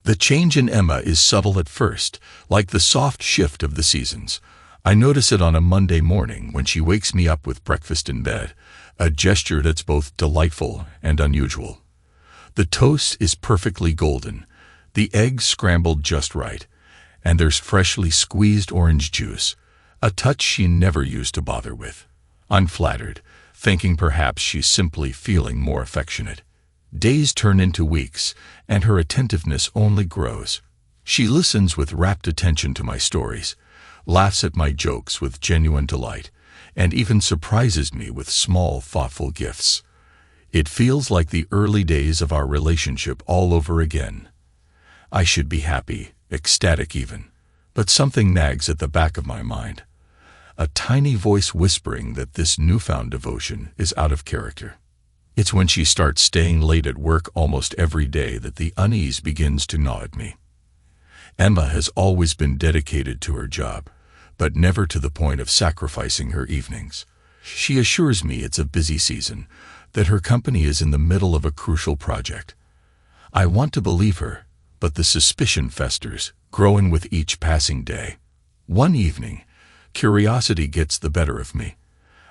The change in Emma is subtle at first, like the soft shift of the seasons. I notice it on a Monday morning when she wakes me up with breakfast in bed, a gesture that's both delightful and unusual. The toast is perfectly golden, the eggs scrambled just right, and there's freshly squeezed orange juice, a touch she never used to bother with. I'm flattered, thinking perhaps she's simply feeling more affectionate. Days turn into weeks, and her attentiveness only grows. She listens with rapt attention to my stories, laughs at my jokes with genuine delight, and even surprises me with small, thoughtful gifts. It feels like the early days of our relationship all over again. I should be happy, ecstatic even, but something nags at the back of my mind. A tiny voice whispering that this newfound devotion is out of character. It's when she starts staying late at work almost every day that the unease begins to gnaw at me. Emma has always been dedicated to her job, but never to the point of sacrificing her evenings. She assures me it's a busy season, that her company is in the middle of a crucial project. I want to believe her, but the suspicion festers, growing with each passing day. One evening, curiosity gets the better of me.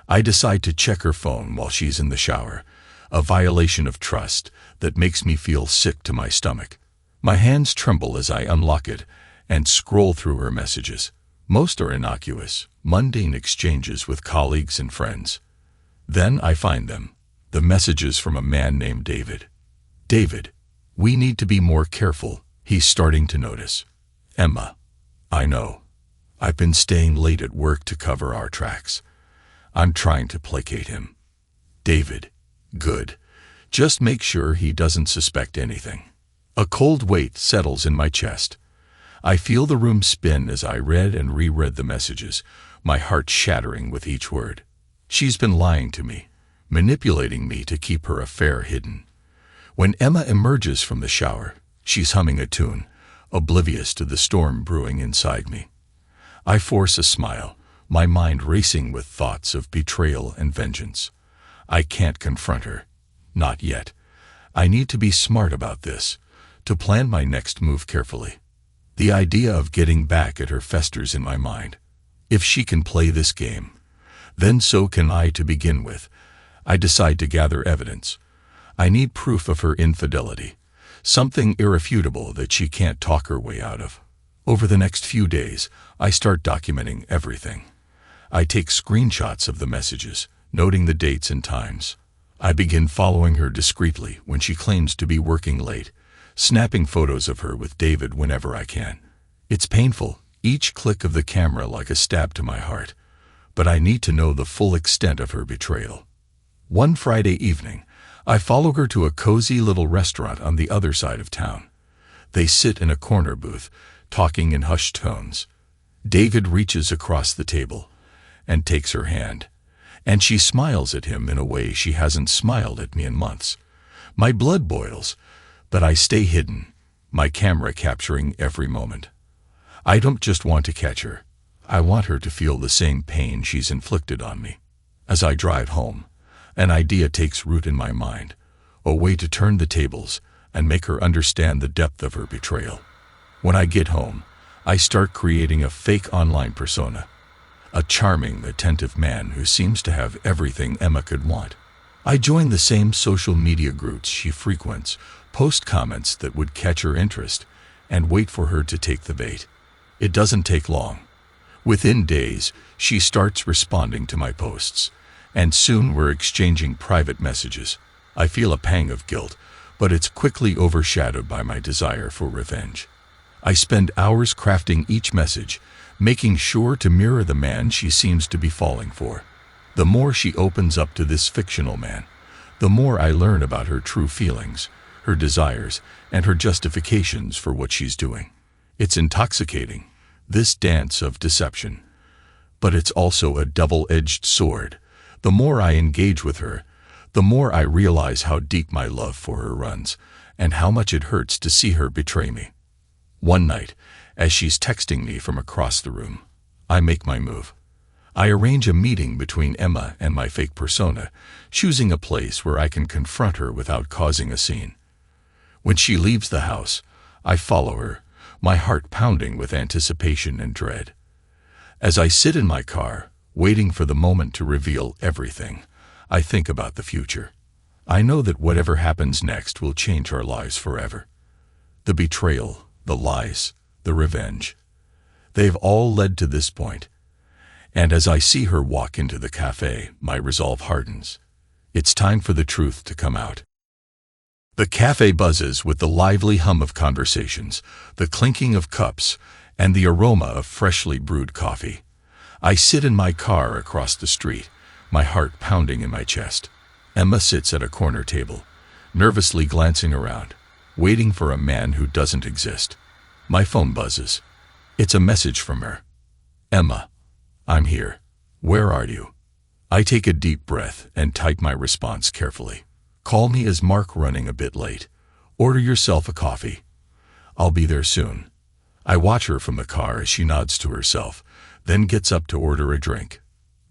I decide to check her phone while she's in the shower, a violation of trust that makes me feel sick to my stomach. My hands tremble as I unlock it and scroll through her messages. Most are innocuous, mundane exchanges with colleagues and friends. Then I find them, the messages from a man named David. David, we need to be more careful, he's starting to notice. Emma, I know. I've been staying late at work to cover our tracks. I'm trying to placate him. David, good. Just make sure he doesn't suspect anything. A cold weight settles in my chest. I feel the room spin as I read and reread the messages, my heart shattering with each word. She's been lying to me, manipulating me to keep her affair hidden. When Emma emerges from the shower, she's humming a tune, oblivious to the storm brewing inside me. I force a smile, my mind racing with thoughts of betrayal and vengeance. I can't confront her. Not yet. I need to be smart about this, to plan my next move carefully. The idea of getting back at her festers in my mind. If she can play this game, then so can I to begin with. I decide to gather evidence. I need proof of her infidelity, something irrefutable that she can't talk her way out of. Over the next few days, I start documenting everything. I take screenshots of the messages, noting the dates and times. I begin following her discreetly when she claims to be working late, snapping photos of her with David whenever I can. It's painful, each click of the camera like a stab to my heart, but I need to know the full extent of her betrayal. One Friday evening, I follow her to a cozy little restaurant on the other side of town. They sit in a corner booth, talking in hushed tones. David reaches across the table and takes her hand, and she smiles at him in a way she hasn't smiled at me in months. My blood boils, but I stay hidden, my camera capturing every moment. I don't just want to catch her. I want her to feel the same pain she's inflicted on me. As I drive home, an idea takes root in my mind, a way to turn the tables and make her understand the depth of her betrayal. When I get home, I start creating a fake online persona, a charming, attentive man who seems to have everything Emma could want. I join the same social media groups she frequents, post comments that would catch her interest, and wait for her to take the bait. It doesn't take long. Within days, she starts responding to my posts, and soon we're exchanging private messages. I feel a pang of guilt, but it's quickly overshadowed by my desire for revenge. I spend hours crafting each message, making sure to mirror the man she seems to be falling for. The more she opens up to this fictional man, the more I learn about her true feelings, her desires, and her justifications for what she's doing. It's intoxicating, this dance of deception. But it's also a double-edged sword. The more I engage with her, the more I realize how deep my love for her runs, and how much it hurts to see her betray me. One night, as she's texting me from across the room, I make my move. I arrange a meeting between Emma and my fake persona, choosing a place where I can confront her without causing a scene. When she leaves the house, I follow her, my heart pounding with anticipation and dread. As I sit in my car, waiting for the moment to reveal everything, I think about the future. I know that whatever happens next will change our lives forever. The betrayal, the lies, the revenge. They've all led to this point. And as I see her walk into the cafe, my resolve hardens. It's time for the truth to come out. The cafe buzzes with the lively hum of conversations, the clinking of cups, and the aroma of freshly brewed coffee. I sit in my car across the street, my heart pounding in my chest. Emma sits at a corner table, nervously glancing around, waiting for a man who doesn't exist. My phone buzzes. It's a message from her. Emma, I'm here. Where are you? I take a deep breath and type my response carefully. Call me as Mark running a bit late. Order yourself a coffee. I'll be there soon. I watch her from the car as she nods to herself, then gets up to order a drink.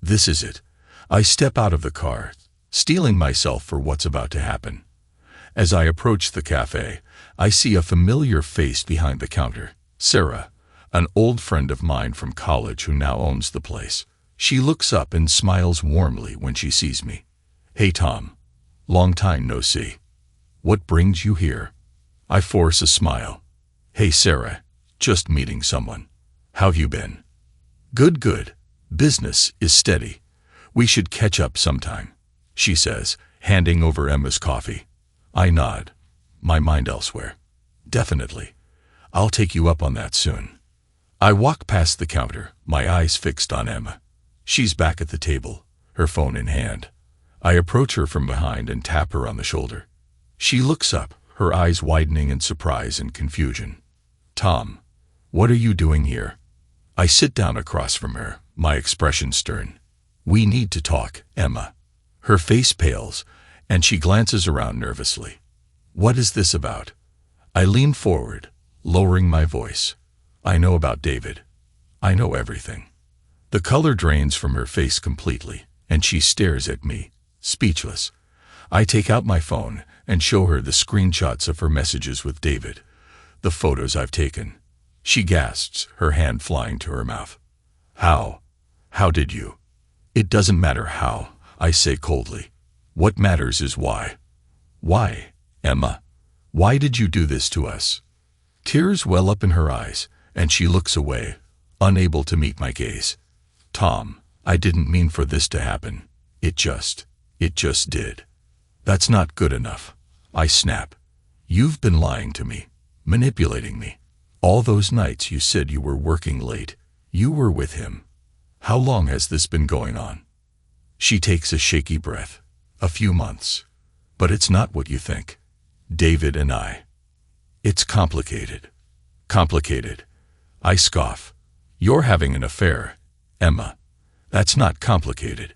This is it. I step out of the car, steeling myself for what's about to happen. As I approach the cafe, I see a familiar face behind the counter. Sarah, an old friend of mine from college who now owns the place. She looks up and smiles warmly when she sees me. Hey Tom. Long time no see. What brings you here? I force a smile. Hey Sarah, just meeting someone. How've you been? Good, good. Business is steady. We should catch up sometime, she says, handing over Emma's coffee. I nod, my mind elsewhere. Definitely. I'll take you up on that soon. I walk past the counter, my eyes fixed on Emma. She's back at the table, her phone in hand. I approach her from behind and tap her on the shoulder. She looks up, her eyes widening in surprise and confusion. Tom, what are you doing here? I sit down across from her, my expression stern. We need to talk, Emma. Her face pales, and she glances around nervously. What is this about? I lean forward, lowering my voice. I know about David. I know everything. The color drains from her face completely, and she stares at me, speechless. I take out my phone and show her the screenshots of her messages with David, the photos I've taken. She gasps, her hand flying to her mouth. How? How did you? It doesn't matter how, I say coldly. What matters is why. Why, Emma? Why did you do this to us? Tears well up in her eyes, and she looks away, unable to meet my gaze. Tom, I didn't mean for this to happen. It just did. That's not good enough. I snap. You've been lying to me, manipulating me. All those nights you said you were working late, you were with him. How long has this been going on? She takes a shaky breath. A few months. But it's not what you think. David and I. It's complicated. Complicated. I scoff. You're having an affair, Emma. That's not complicated.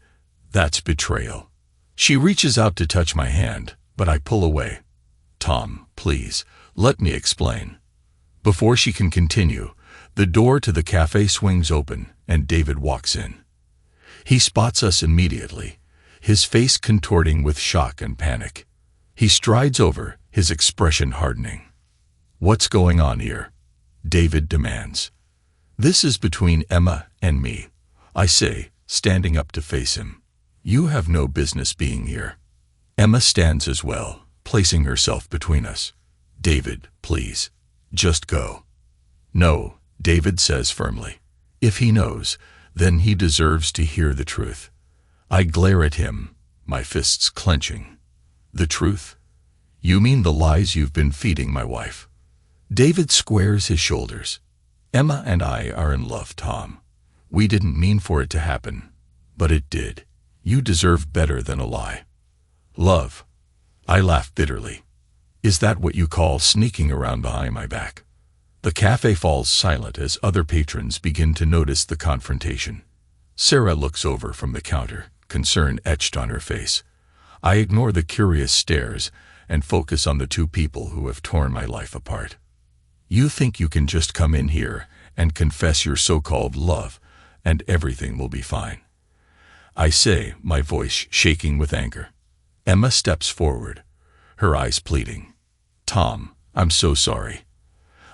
That's betrayal. She reaches out to touch my hand, but I pull away. Tom, please, let me explain. Before she can continue, the door to the cafe swings open and David walks in. He spots us immediately, his face contorting with shock and panic. He strides over, his expression hardening. What's going on here? David demands. This is between Emma and me, I say, standing up to face him. You have no business being here. Emma stands as well, placing herself between us. David, please, just go. No, David says firmly. If he knows, then he deserves to hear the truth. I glare at him, my fists clenching. The truth? You mean the lies you've been feeding my wife? David squares his shoulders. Emma and I are in love, Tom. We didn't mean for it to happen, but it did. You deserve better than a lie. Love. I laugh bitterly. Is that what you call sneaking around behind my back? The cafe falls silent as other patrons begin to notice the confrontation. Sarah looks over from the counter, concern etched on her face. I ignore the curious stares and focus on the two people who have torn my life apart. You think you can just come in here and confess your so-called love, and everything will be fine. I say, my voice shaking with anger. Emma steps forward, her eyes pleading. Tom, I'm so sorry.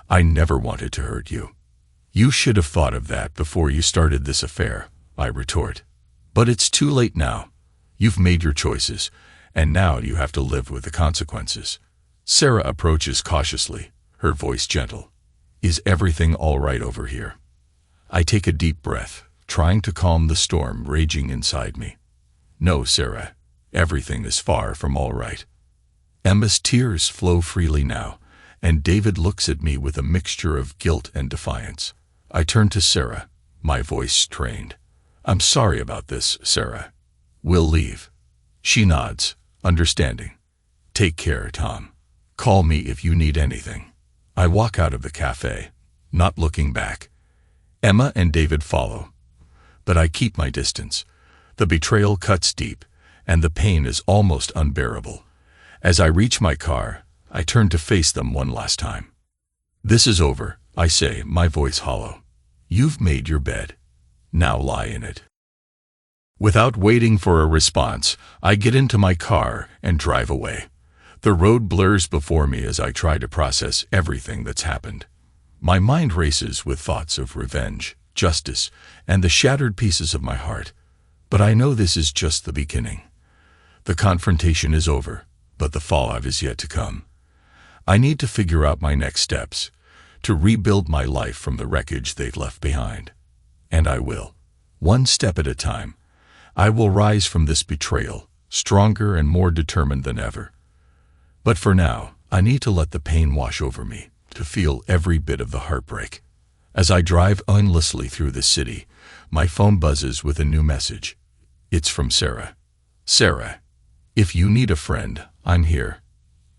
I never wanted to hurt you. You should have thought of that before you started this affair, I retort. But it's too late now. You've made your choices, and now you have to live with the consequences. Sarah approaches cautiously, her voice gentle. Is everything all right over here? I take a deep breath, trying to calm the storm raging inside me. No, Sarah, everything is far from all right. Emma's tears flow freely now, and David looks at me with a mixture of guilt and defiance. I turn to Sarah, my voice strained. I'm sorry about this, Sarah. We'll leave. She nods, understanding. Take care, Tom. Call me if you need anything. I walk out of the cafe, not looking back. Emma and David follow, but I keep my distance. The betrayal cuts deep, and the pain is almost unbearable. As I reach my car, I turn to face them one last time. This is over, I say, my voice hollow. You've made your bed. Now lie in it. Without waiting for a response, I get into my car and drive away. The road blurs before me as I try to process everything that's happened. My mind races with thoughts of revenge, justice, and the shattered pieces of my heart. But I know this is just the beginning. The confrontation is over, but the fallout is yet to come. I need to figure out my next steps, to rebuild my life from the wreckage they've left behind. And I will. One step at a time. I will rise from this betrayal, stronger and more determined than ever. But for now, I need to let the pain wash over me, to feel every bit of the heartbreak. As I drive aimlessly through the city, my phone buzzes with a new message. It's from Sarah. Sarah, if you need a friend, I'm here.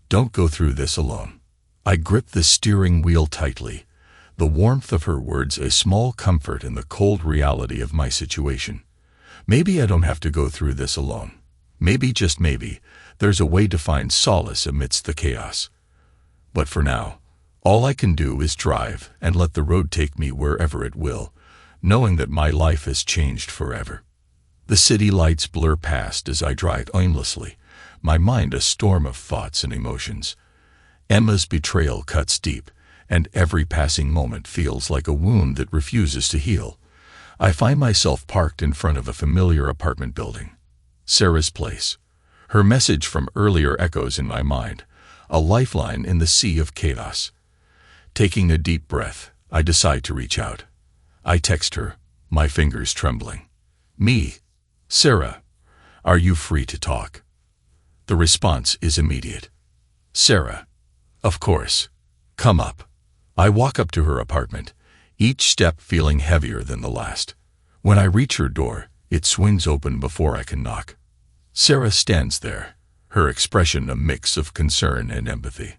Don't go through this alone. I grip the steering wheel tightly, the warmth of her words a small comfort in the cold reality of my situation. Maybe I don't have to go through this alone. Maybe, just maybe, there's a way to find solace amidst the chaos. But for now, all I can do is drive and let the road take me wherever it will, knowing that my life has changed forever. The city lights blur past as I drive aimlessly, my mind a storm of thoughts and emotions. Emma's betrayal cuts deep, and every passing moment feels like a wound that refuses to heal. I find myself parked in front of a familiar apartment building. Sarah's place. Her message from earlier echoes in my mind, a lifeline in the sea of chaos. Taking a deep breath, I decide to reach out. I text her, my fingers trembling. Me. Sarah, are you free to talk? The response is immediate. Sarah, of course. Come up. I walk up to her apartment, each step feeling heavier than the last. When I reach her door, it swings open before I can knock. Sarah stands there, her expression a mix of concern and empathy.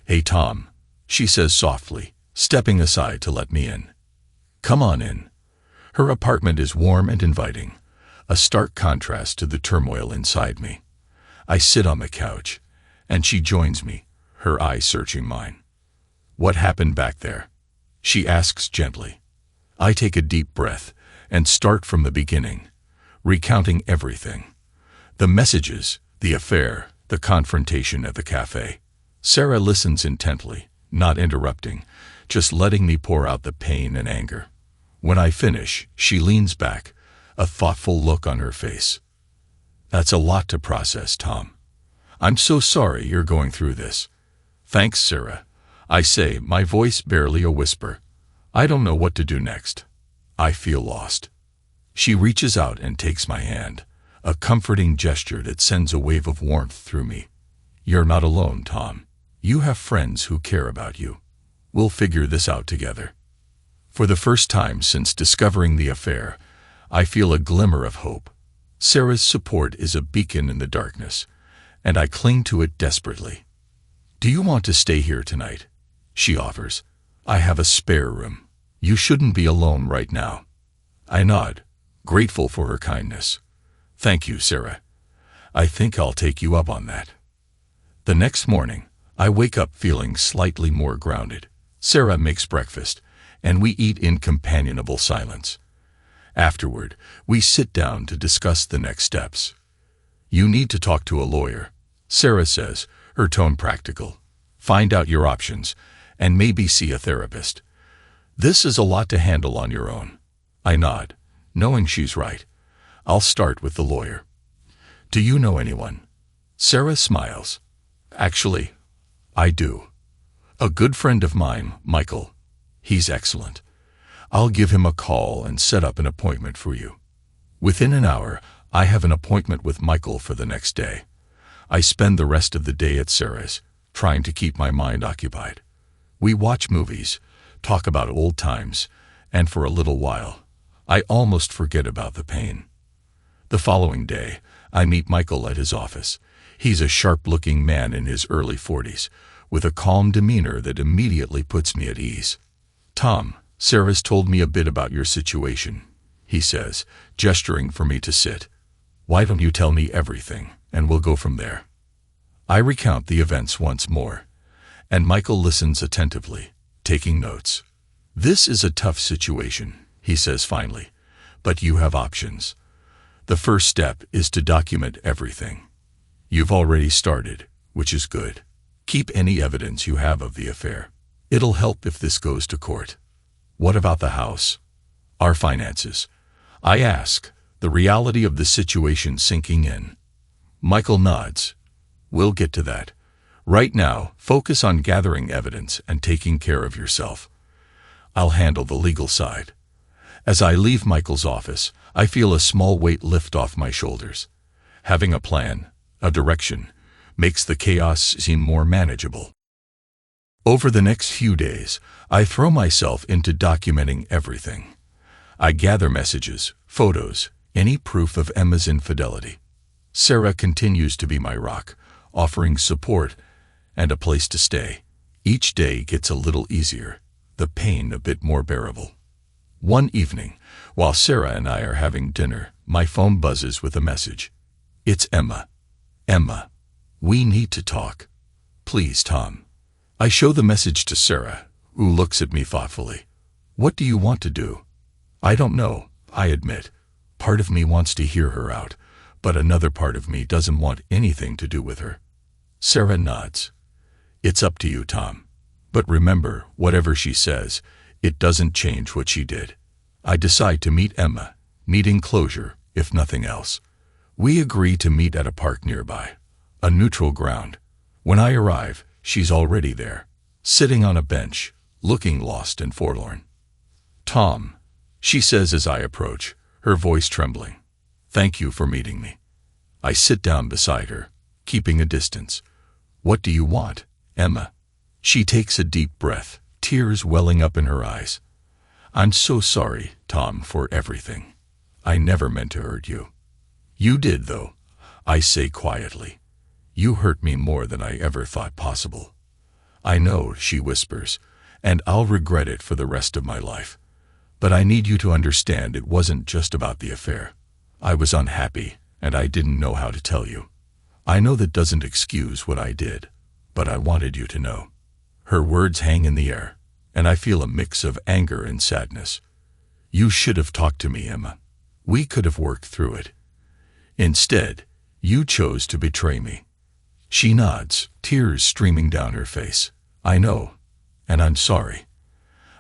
Hey, Tom, she says softly, stepping aside to let me in. Come on in. Her apartment is warm and inviting, a stark contrast to the turmoil inside me. I sit on the couch, and she joins me, her eyes searching mine. What happened back there? She asks gently. I take a deep breath and start from the beginning, recounting everything. The messages, the affair, the confrontation at the cafe. Sarah listens intently, not interrupting, just letting me pour out the pain and anger. When I finish, she leans back, a thoughtful look on her face. That's a lot to process, Tom. I'm so sorry you're going through this. Thanks, Sarah. I say, my voice barely a whisper. I don't know what to do next. I feel lost. She reaches out and takes my hand, a comforting gesture that sends a wave of warmth through me. You're not alone, Tom. You have friends who care about you. We'll figure this out together. For the first time since discovering the affair, I feel a glimmer of hope. Sarah's support is a beacon in the darkness, and I cling to it desperately. Do you want to stay here tonight? She offers. I have a spare room. You shouldn't be alone right now. I nod, grateful for her kindness. Thank you, Sarah. I think I'll take you up on that. The next morning, I wake up feeling slightly more grounded. Sarah makes breakfast, and we eat in companionable silence. Afterward, we sit down to discuss the next steps. You need to talk to a lawyer, Sarah says, her tone practical. Find out your options, and maybe see a therapist. This is a lot to handle on your own. I nod, knowing she's right. I'll start with the lawyer. Do you know anyone? Sarah smiles. Actually, I do. A good friend of mine, Michael. He's excellent. I'll give him a call and set up an appointment for you. Within an hour, I have an appointment with Michael for the next day. I spend the rest of the day at Sarah's, trying to keep my mind occupied. We watch movies, talk about old times, and for a little while, I almost forget about the pain. The following day, I meet Michael at his office. He's a sharp-looking man in his early 40s, with a calm demeanor that immediately puts me at ease. Tom, Sarah's told me a bit about your situation, he says, gesturing for me to sit. Why don't you tell me everything, and we'll go from there. I recount the events once more, and Michael listens attentively, taking notes. This is a tough situation, he says finally, but you have options. The first step is to document everything. You've already started, which is good. Keep any evidence you have of the affair. It'll help if this goes to court. What about the house? Our finances? I ask, the reality of the situation sinking in. Michael nods. We'll get to that. Right now, focus on gathering evidence and taking care of yourself. I'll handle the legal side. As I leave Michael's office, I feel a small weight lift off my shoulders. Having a plan, a direction, makes the chaos seem more manageable. Over the next few days, I throw myself into documenting everything. I gather messages, photos, any proof of Emma's infidelity. Sarah continues to be my rock, offering support and a place to stay. Each day gets a little easier, the pain a bit more bearable. One evening, while Sarah and I are having dinner, my phone buzzes with a message. It's Emma. Emma, we need to talk. Please, Tom. I show the message to Sarah, who looks at me thoughtfully. What do you want to do? I don't know, I admit. Part of me wants to hear her out, but another part of me doesn't want anything to do with her. Sarah nods. It's up to you, Tom. But remember, whatever she says, it doesn't change what she did. I decide to meet Emma, needing closure, if nothing else. We agree to meet at a park nearby, a neutral ground. When I arrive, she's already there, sitting on a bench, looking lost and forlorn. Tom, she says as I approach, her voice trembling. Thank you for meeting me. I sit down beside her, keeping a distance. What do you want, Emma? She takes a deep breath, tears welling up in her eyes. I'm so sorry, Tom, for everything. I never meant to hurt you. You did, though, I say quietly. You hurt me more than I ever thought possible. I know, she whispers, and I'll regret it for the rest of my life. But I need you to understand it wasn't just about the affair. I was unhappy, and I didn't know how to tell you. I know that doesn't excuse what I did, but I wanted you to know. Her words hang in the air, and I feel a mix of anger and sadness. You should have talked to me, Emma. We could have worked through it. Instead, you chose to betray me. She nods, tears streaming down her face. I know, and I'm sorry.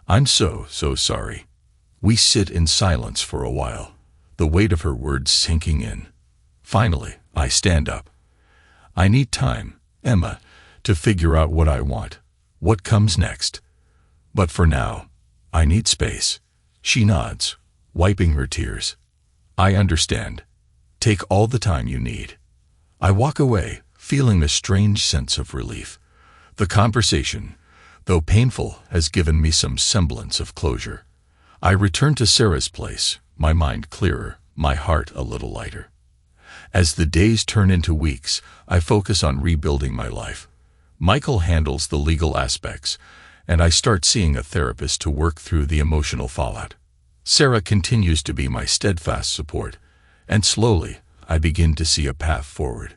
I'm so sorry. We sit in silence for a while, the weight of her words sinking in. Finally, I stand up. I need time, Emma, to figure out what I want, what comes next. But for now, I need space. She nods, wiping her tears. I understand. Take all the time you need. I walk away, feeling a strange sense of relief. The conversation, though painful, has given me some semblance of closure. I return to Sarah's place, my mind clearer, my heart a little lighter. As the days turn into weeks, I focus on rebuilding my life. Michael handles the legal aspects, and I start seeing a therapist to work through the emotional fallout. Sarah continues to be my steadfast support, and slowly I begin to see a path forward.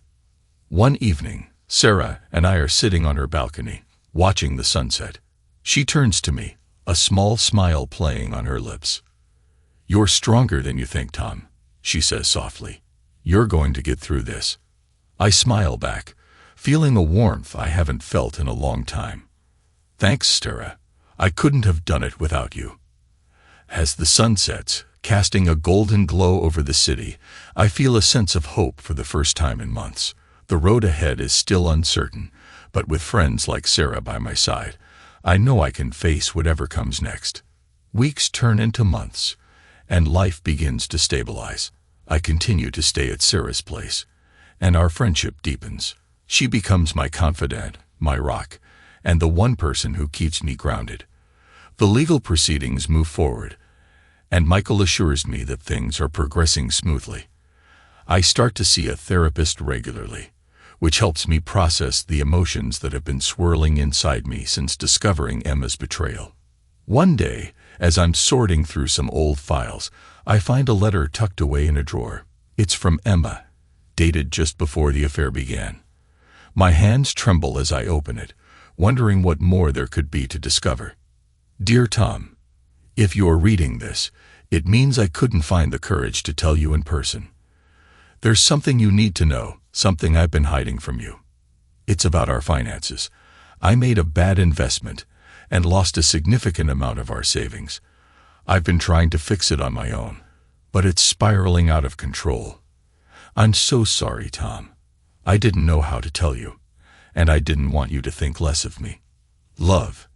One evening, Sarah and I are sitting on her balcony, watching the sunset. She turns to me, a small smile playing on her lips. You're stronger than you think, Tom, she says softly. You're going to get through this. I smile back, feeling a warmth I haven't felt in a long time. Thanks, Sarah. I couldn't have done it without you. As the sun sets, casting a golden glow over the city, I feel a sense of hope for the first time in months. The road ahead is still uncertain, but with friends like Sarah by my side, I know I can face whatever comes next. Weeks turn into months, and life begins to stabilize. I continue to stay at Sarah's place, and our friendship deepens. She becomes my confidant, my rock, and the one person who keeps me grounded. The legal proceedings move forward, and Michael assures me that things are progressing smoothly. I start to see a therapist regularly, which helps me process the emotions that have been swirling inside me since discovering Emma's betrayal. One day, as I'm sorting through some old files, I find a letter tucked away in a drawer. It's from Emma, dated just before the affair began. My hands tremble as I open it, wondering what more there could be to discover. Dear Tom, if you're reading this, it means I couldn't find the courage to tell you in person. There's something you need to know, something I've been hiding from you. It's about our finances. I made a bad investment and lost a significant amount of our savings. I've been trying to fix it on my own, but it's spiraling out of control. I'm so sorry, Tom. I didn't know how to tell you, and I didn't want you to think less of me. Love,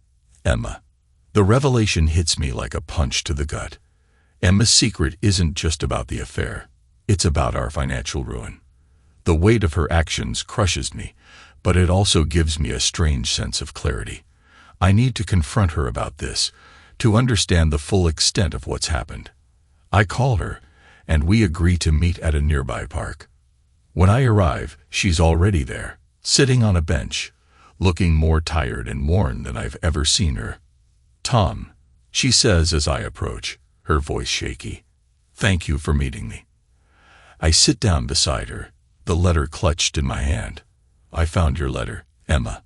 Emma. The revelation hits me like a punch to the gut. Emma's secret isn't just about the affair. It's about our financial ruin. The weight of her actions crushes me, but it also gives me a strange sense of clarity. I need to confront her about this, to understand the full extent of what's happened. I call her, and we agree to meet at a nearby park. When I arrive, she's already there, sitting on a bench, looking more tired and worn than I've ever seen her. Tom, she says as I approach, her voice shaky. Thank you for meeting me. I sit down beside her, the letter clutched in my hand. I found your letter, Emma,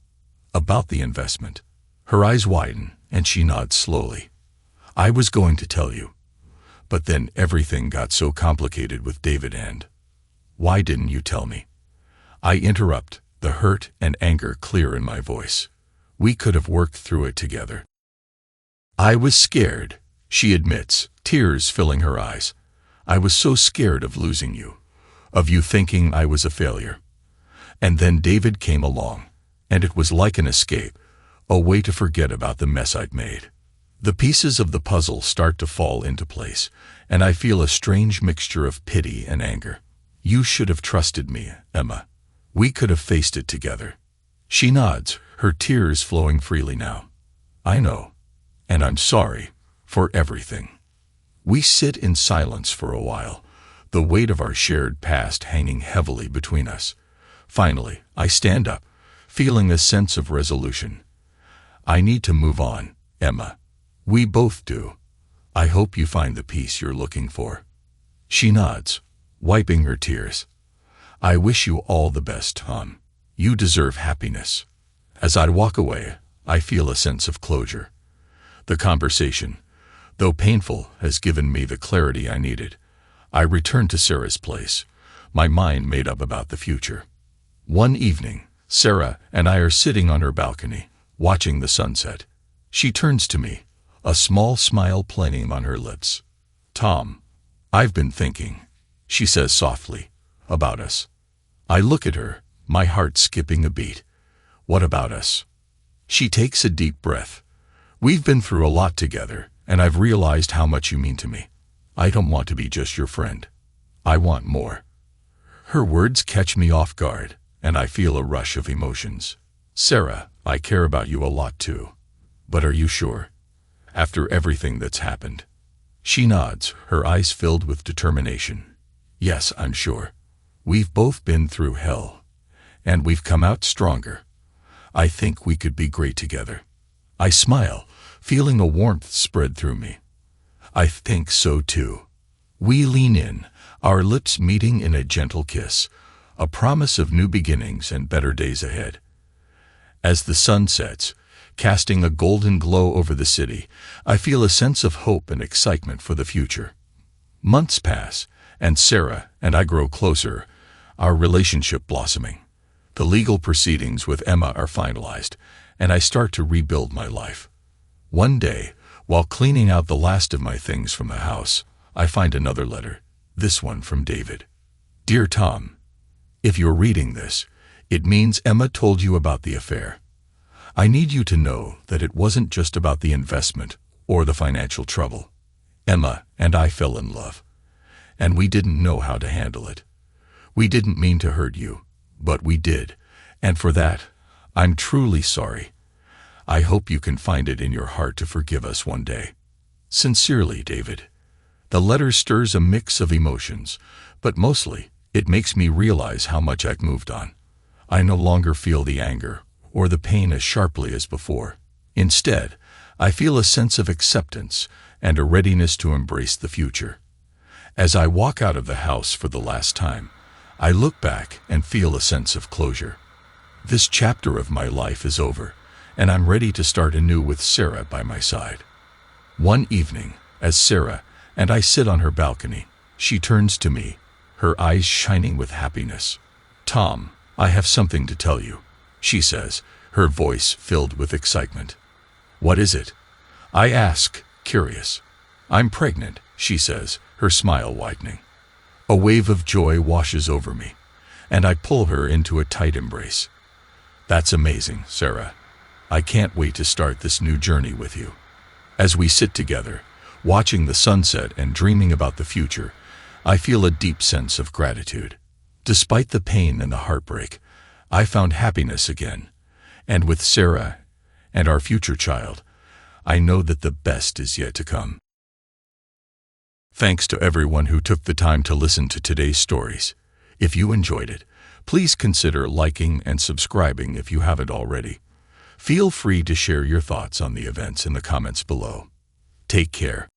about the investment. Her eyes widen, and she nods slowly. I was going to tell you, but then everything got so complicated with David and... Why didn't you tell me? I interrupt, the hurt and anger clear in my voice. We could have worked through it together. I was scared, she admits, tears filling her eyes. I was so scared of losing you, of you thinking I was a failure. And then David came along, and it was like an escape, a way to forget about the mess I'd made. The pieces of the puzzle start to fall into place, and I feel a strange mixture of pity and anger. You should have trusted me, Emma. We could have faced it together. She nods, her tears flowing freely now. I know, and I'm sorry for everything. We sit in silence for a while, the weight of our shared past hanging heavily between us. Finally, I stand up, feeling a sense of resolution. I need to move on, Emma. We both do. I hope you find the peace you're looking for. She nods, wiping her tears. I wish you all the best, Tom. You deserve happiness. As I walk away, I feel a sense of closure. The conversation, though painful, has given me the clarity I needed. I return to Sarah's place, my mind made up about the future. One evening, Sarah and I are sitting on her balcony, watching the sunset. She turns to me, a small smile playing on her lips. Tom, I've been thinking, she says softly, about us. I look at her, my heart skipping a beat. What about us? She takes a deep breath. We've been through a lot together, and I've realized how much you mean to me. I don't want to be just your friend. I want more. Her words catch me off guard, and I feel a rush of emotions. Sarah, I care about you a lot too. But are you sure? After everything that's happened? She nods, her eyes filled with determination. Yes, I'm sure. We've both been through hell, and we've come out stronger. I think we could be great together. I smile, feeling a warmth spread through me. I think so too. We lean in, our lips meeting in a gentle kiss, a promise of new beginnings and better days ahead. As the sun sets, casting a golden glow over the city, I feel a sense of hope and excitement for the future. Months pass, and Sarah and I grow closer, our relationship blossoming. The legal proceedings with Emma are finalized, and I start to rebuild my life. One day, while cleaning out the last of my things from the house, I find another letter, this one from David. Dear Tom, if you're reading this, it means Emma told you about the affair. I need you to know that it wasn't just about the investment or the financial trouble. Emma and I fell in love, and we didn't know how to handle it. We didn't mean to hurt you, but we did, and for that, I'm truly sorry. I hope you can find it in your heart to forgive us one day. Sincerely, David. The letter stirs a mix of emotions, but mostly, it makes me realize how much I've moved on. I no longer feel the anger or the pain as sharply as before. Instead, I feel a sense of acceptance and a readiness to embrace the future. As I walk out of the house for the last time, I look back and feel a sense of closure. This chapter of my life is over, and I'm ready to start anew with Sarah by my side. One evening, as Sarah and I sit on her balcony, she turns to me, her eyes shining with happiness. Tom, I have something to tell you, she says, her voice filled with excitement. What is it? I ask, curious. I'm pregnant, she says, her smile widening. A wave of joy washes over me, and I pull her into a tight embrace. That's amazing, Sarah. I can't wait to start this new journey with you. As we sit together, watching the sunset and dreaming about the future, I feel a deep sense of gratitude. Despite the pain and the heartbreak, I found happiness again, and with Sarah and our future child, I know that the best is yet to come. Thanks to everyone who took the time to listen to today's stories. If you enjoyed it, please consider liking and subscribing if you haven't already. Feel free to share your thoughts on the events in the comments below. Take care.